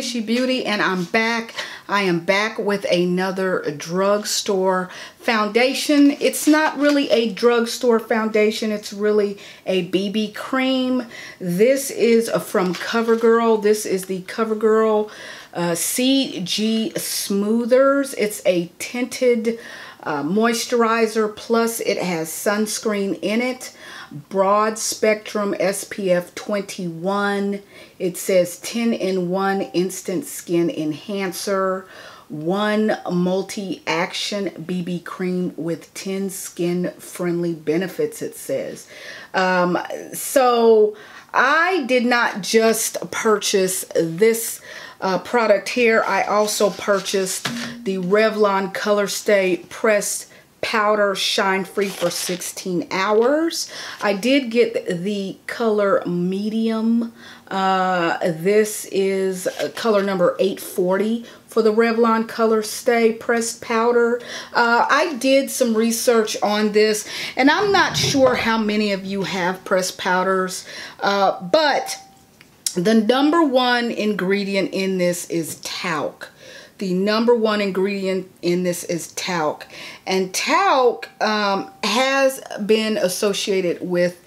Fishy Beauty, and I'm back. I am back with another drugstore foundation. It's not really a drugstore foundation. It's really a BB cream. This is from Covergirl. This is the Covergirl CG Smoothers. It's a tinted moisturizer, plus it has sunscreen in it. Broad spectrum SPF 21. It says 10-in-1 instant skin enhancer, 1 multi-action BB cream with 10 skin friendly benefits, it says. So I did not just purchase this product here. I also purchased the Revlon Color Stay Pressed Powder Shine Free for 16 hours. I did get the color medium. This is color number 840 for the Revlon Color Stay Pressed Powder. I did some research on this, and I'm not sure how many of you have pressed powders, but the #1 ingredient in this is talc. The #1 ingredient in this is talc. And talc has been associated with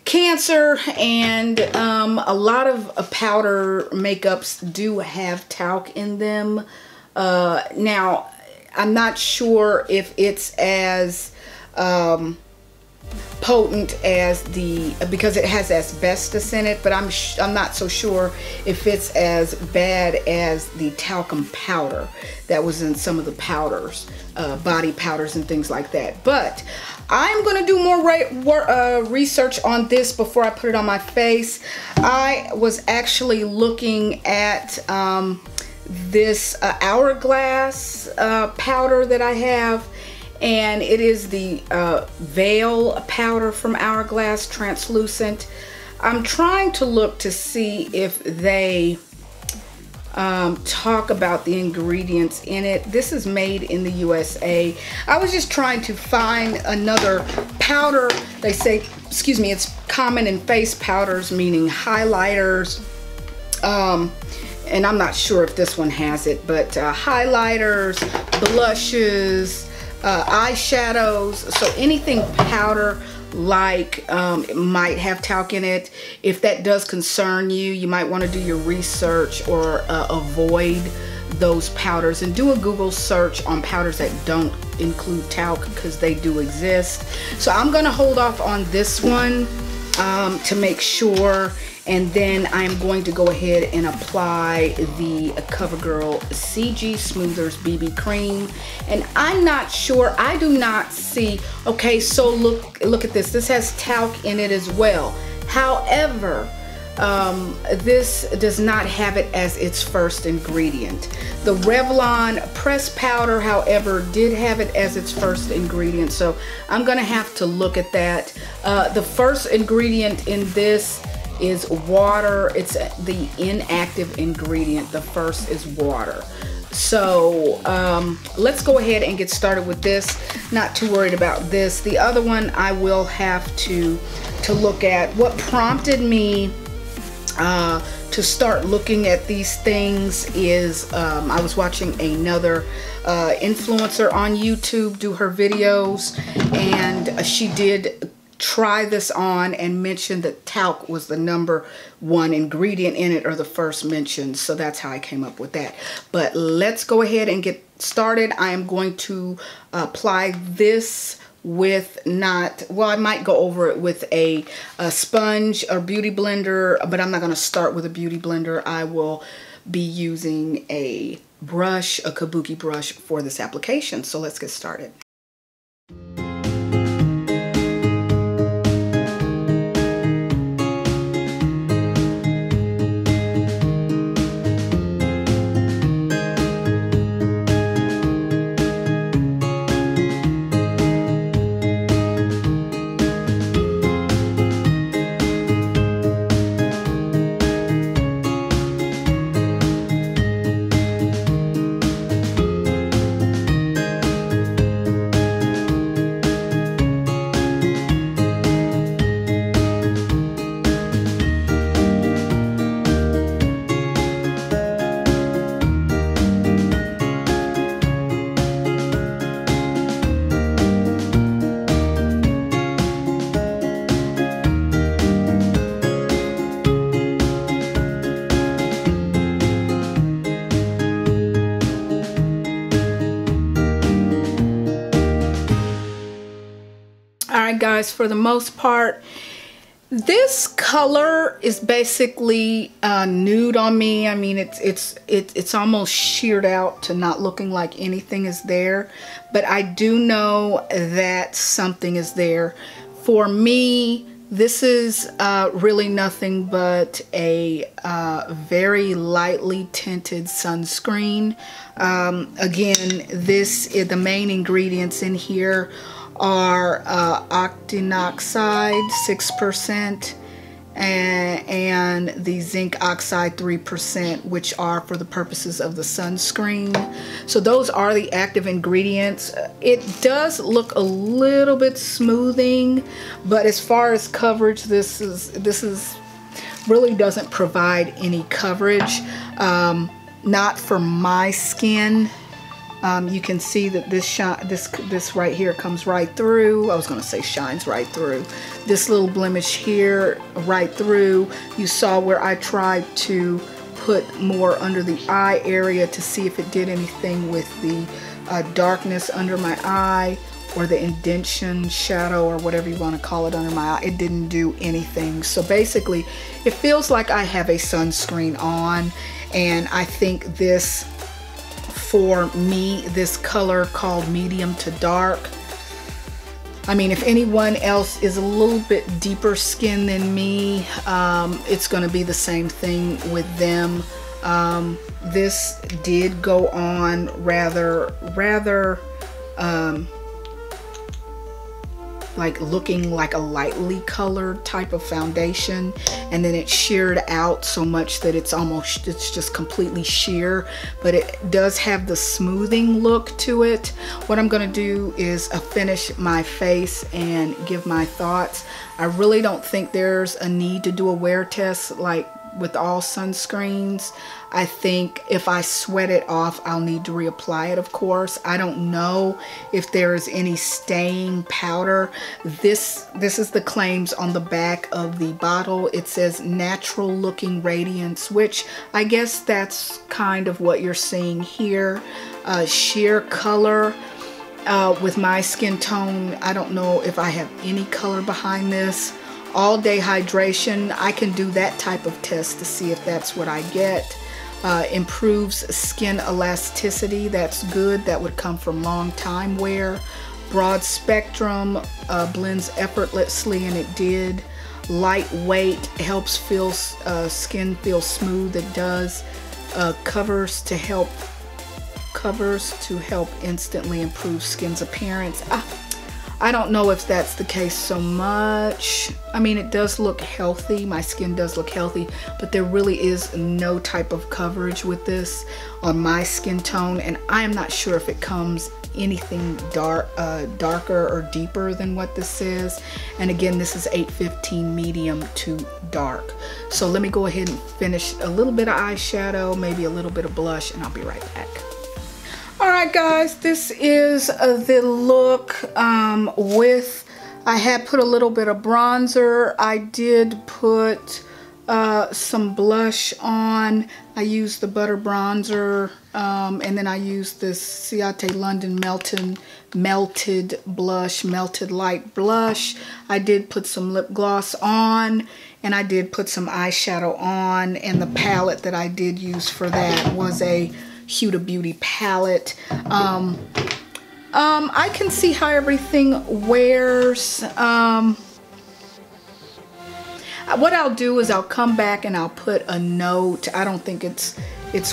cancer, and a lot of powder makeups do have talc in them. Now, I'm not sure if it's as potent as because it has asbestos in it, but I'm not so sure if it's as bad as the talcum powder that was in some of the powders, body powders and things like that. But I'm going to do more research on this before I put it on my face. I was actually looking at this Hourglass powder that I have, and it is the Veil powder from Hourglass, translucent. I'm trying to look to see if they talk about the ingredients in it. This is made in the USA. I was just trying to find another powder. They say, excuse me, it's common in face powders, meaning highlighters. And I'm not sure if this one has it, but highlighters, blushes, eyeshadows, so anything powder like it might have talc in it. If that does concern you, you might want to do your research or avoid those powders, and do a Google search on powders that don't include talc, because they do exist. So I'm going to hold off on this one to make sure, and then I'm going to go ahead and apply the Covergirl CG Smoothers BB cream. And I'm not sure, I do not see, okay, so look at this. This has talc in it as well. However, this does not have it as its first ingredient. The Revlon pressed powder, however, did have it as its first ingredient, so I'm gonna have to look at that. The first ingredient in this is water. It's the inactive ingredient. The first is water. So let's go ahead and get started with this. Not too worried about this. The other one I will have to look at. What prompted me to start looking at these things is I was watching another influencer on YouTube do her videos, and she did try this on and mentioned that talc was the #1 ingredient in it, or the first mentioned. So that's how I came up with that. But let's go ahead and get started. I am going to apply this with I might go over it with a sponge or beauty blender, but I'm not going to start with a beauty blender. I will be using a brush, a kabuki brush, for this application. So let's get started. right, guys, for the most part, this color is basically nude on me. I mean, it's almost sheared out to not looking like anything is there, but I do know that something is there. For me, this is really nothing but a very lightly tinted sunscreen. Again, the main ingredients in here are octinoxide 6% and the zinc oxide 3%, which are for the purposes of the sunscreen. So those are the active ingredients. It does look a little bit smoothing, but as far as coverage, this is really doesn't provide any coverage. Not for my skin. You can see that this right here comes right through. I was going to say shines right through. This little blemish here, right through. You saw where I tried to put more under the eye area to see if it did anything with the darkness under my eye, or the indentation, shadow, or whatever you want to call it under my eye. It didn't do anything. So basically, it feels like I have a sunscreen on, and I think this, for me, this color called medium to dark, I mean, if anyone else is a little bit deeper skin than me, it's going to be the same thing with them. This did go on rather like looking like a lightly colored type of foundation, and then it sheared out so much that it's just completely sheer, but it does have the smoothing look to it. What I'm going to do is finish my face and give my thoughts. I really don't think there's a need to do a wear test like with all sunscreens. I think if I sweat it off, I'll need to reapply it, of course. I don't know if there is any staying powder. This is the claims on the back of the bottle. It says natural looking radiance, which I guess that's kind of what you're seeing here. Sheer color. With my skin tone, I don't know if I have any color behind this. All day hydration, I can do that type of test to see if that's what I get. Improves skin elasticity, that's good. That would come from long time wear. Broad spectrum, blends effortlessly, and it did. Lightweight, helps skin feel smooth. It does. Covers to help instantly improve skin's appearance. I don't know if that's the case so much. I mean, it does look healthy. My skin does look healthy, but there really is no type of coverage with this on my skin tone, and I am not sure if it comes anything darker or deeper than what this is. And again, this is 815 medium to dark. So let me go ahead and finish a little bit of eyeshadow, maybe a little bit of blush, and I'll be right back. Alright guys, this is the look I had put a little bit of bronzer. I did put some blush on. I used the butter bronzer, and then I used this Ciate London melted light blush. I did put some lip gloss on, and I did put some eyeshadow on, and the palette that I did use for that was a Huda Beauty palette. I can see how everything wears. What I'll do is I'll come back and I'll put a note. I don't think it's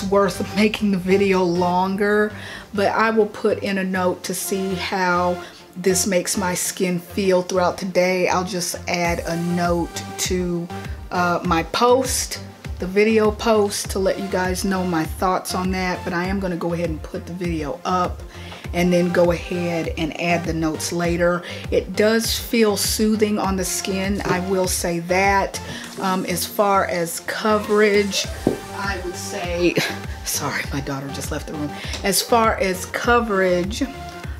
worth making the video longer, but I will put in a note to see how this makes my skin feel throughout the day. I'll just add a note to my post, the video post, to let you guys know my thoughts on that. But I am going to go ahead and put the video up and then go ahead and add the notes later. It does feel soothing on the skin, I will say that. As far as coverage, I would say, sorry, my daughter just left the room. As far as coverage,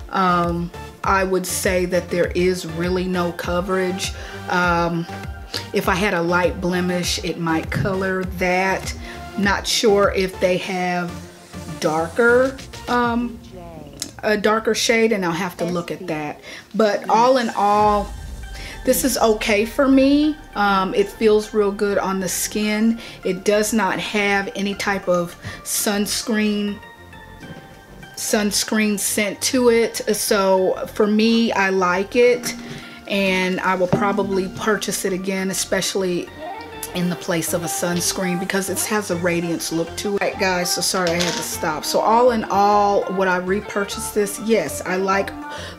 I would say that there is really no coverage. If I had a light blemish, it might color that. Not sure if they have darker, a darker shade, and I'll have to look at that. But all in all, This is okay for me. It feels real good on the skin. It does not have any type of sunscreen scent to it. So for me, I like it, and I will probably purchase it again, especially in the place of a sunscreen, because it has a radiance look to it. Alright guys, so sorry I had to stop. So all in all, would I repurchase this? Yes, I like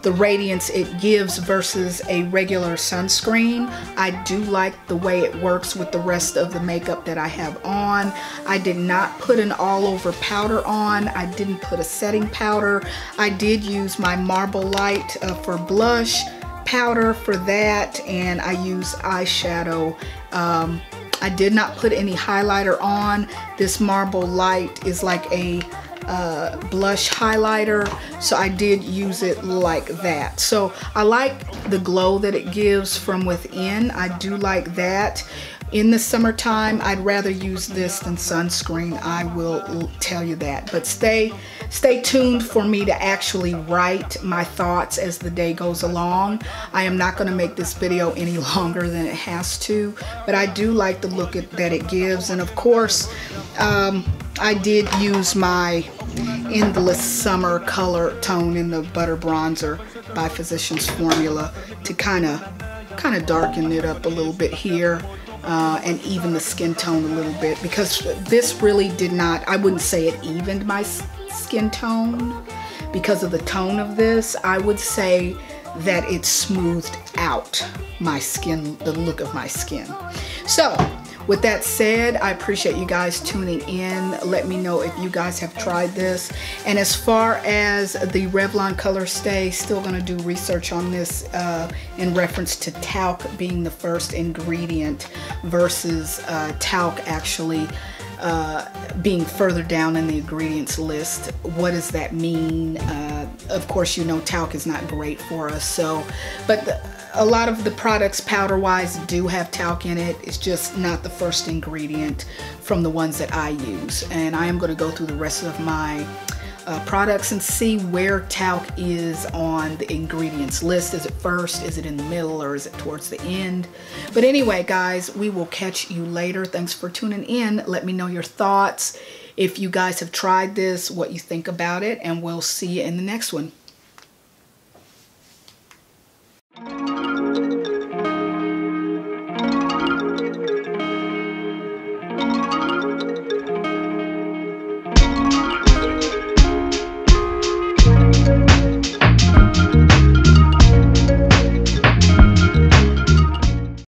the radiance it gives versus a regular sunscreen. I do like the way it works with the rest of the makeup that I have on. I did not put an all over powder on. I didn't put a setting powder. I did use my Marble Light for blush powder for that, and I use eyeshadow. I did not put any highlighter on. This Marble Light is like a blush highlighter, so I did use it like that. So I like the glow that it gives from within. I do like that. In the summertime, I'd rather use this than sunscreen. I will tell you that. But stay tuned for me to actually write my thoughts as the day goes along. I am not going to make this video any longer than it has to, but I do like the look that it gives. And of course, I did use my Endless Summer color tone in the Butter Bronzer by Physicians Formula to kind of darken it up a little bit here. And even the skin tone a little bit, because this really did not, I wouldn't say it evened my skin tone because of the tone of this. I would say that it smoothed out my skin, the look of my skin. So with that said, I appreciate you guys tuning in. Let me know if you guys have tried this. And as far as the Revlon Color Stay, still gonna do research on this in reference to talc being the first ingredient versus talc actually being further down in the ingredients list. What does that mean? Of course, you know talc is not great for us. So, but a lot of the products powder wise do have talc in it. It's just not the first ingredient from the ones that I use. And I am going to go through the rest of my products and see where talc is on the ingredients list. Is it first? Is it in the middle? Or is it towards the end? But anyway, guys, we will catch you later. Thanks for tuning in. Let me know your thoughts. If you guys have tried this, what you think about it, and we'll see you in the next one.